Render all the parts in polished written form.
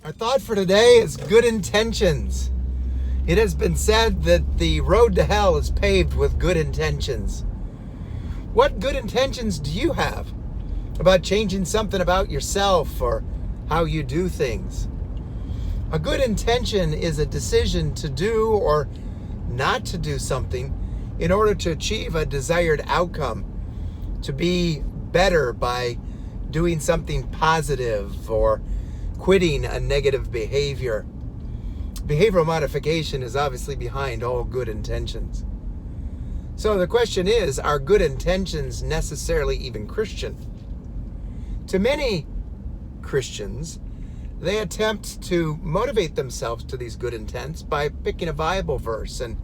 Our thought for today is good intentions. It has been said that the road to hell is paved with good intentions. What good intentions do you have about changing something about yourself or how you do things? A good intention is a decision to do or not to do something in order to achieve a desired outcome, to be better by doing something positive or quitting a negative behavior. Behavioral modification is obviously behind all good intentions. So the question is, are good intentions necessarily even Christian? To many Christians, they attempt to motivate themselves to these good intents by picking a Bible verse and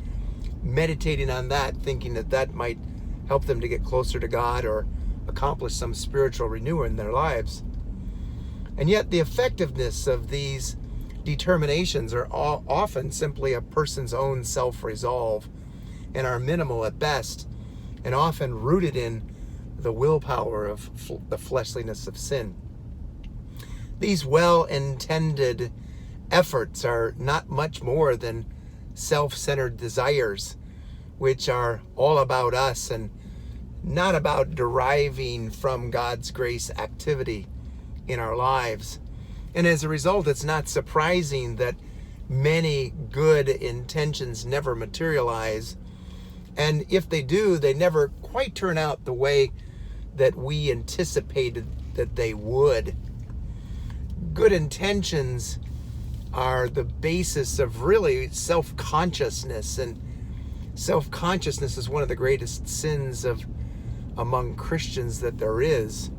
meditating on that, thinking that that might help them to get closer to God or accomplish some spiritual renewal in their lives. And yet the effectiveness of these determinations are often simply a person's own self-resolve and are minimal at best and often rooted in the willpower of the fleshliness of sin. These well-intended efforts are not much more than self-centered desires, which are all about us and not about deriving from God's grace activity in our lives. And as a result, it's not surprising that many good intentions never materialize. And if they do, they never quite turn out the way that we anticipated that they would. Good intentions are the basis of really self-consciousness, and self-consciousness is one of the greatest sins among Christians that there is.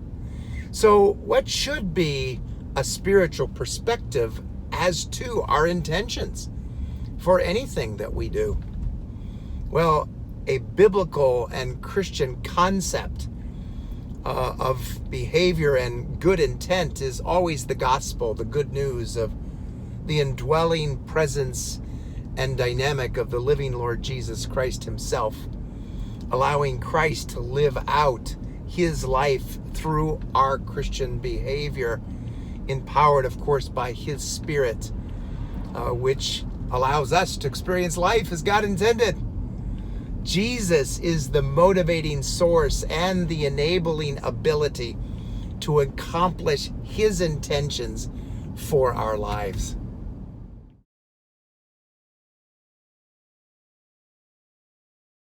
So what should be a spiritual perspective as to our intentions for anything that we do? Well, a biblical and Christian concept of behavior and good intent is always the gospel, the good news of the indwelling presence and dynamic of the living Lord Jesus Christ himself, allowing Christ to live out his life through our Christian behavior, empowered, of course, by his Spirit, which allows us to experience life as God intended. Jesus is the motivating source and the enabling ability to accomplish his intentions for our lives.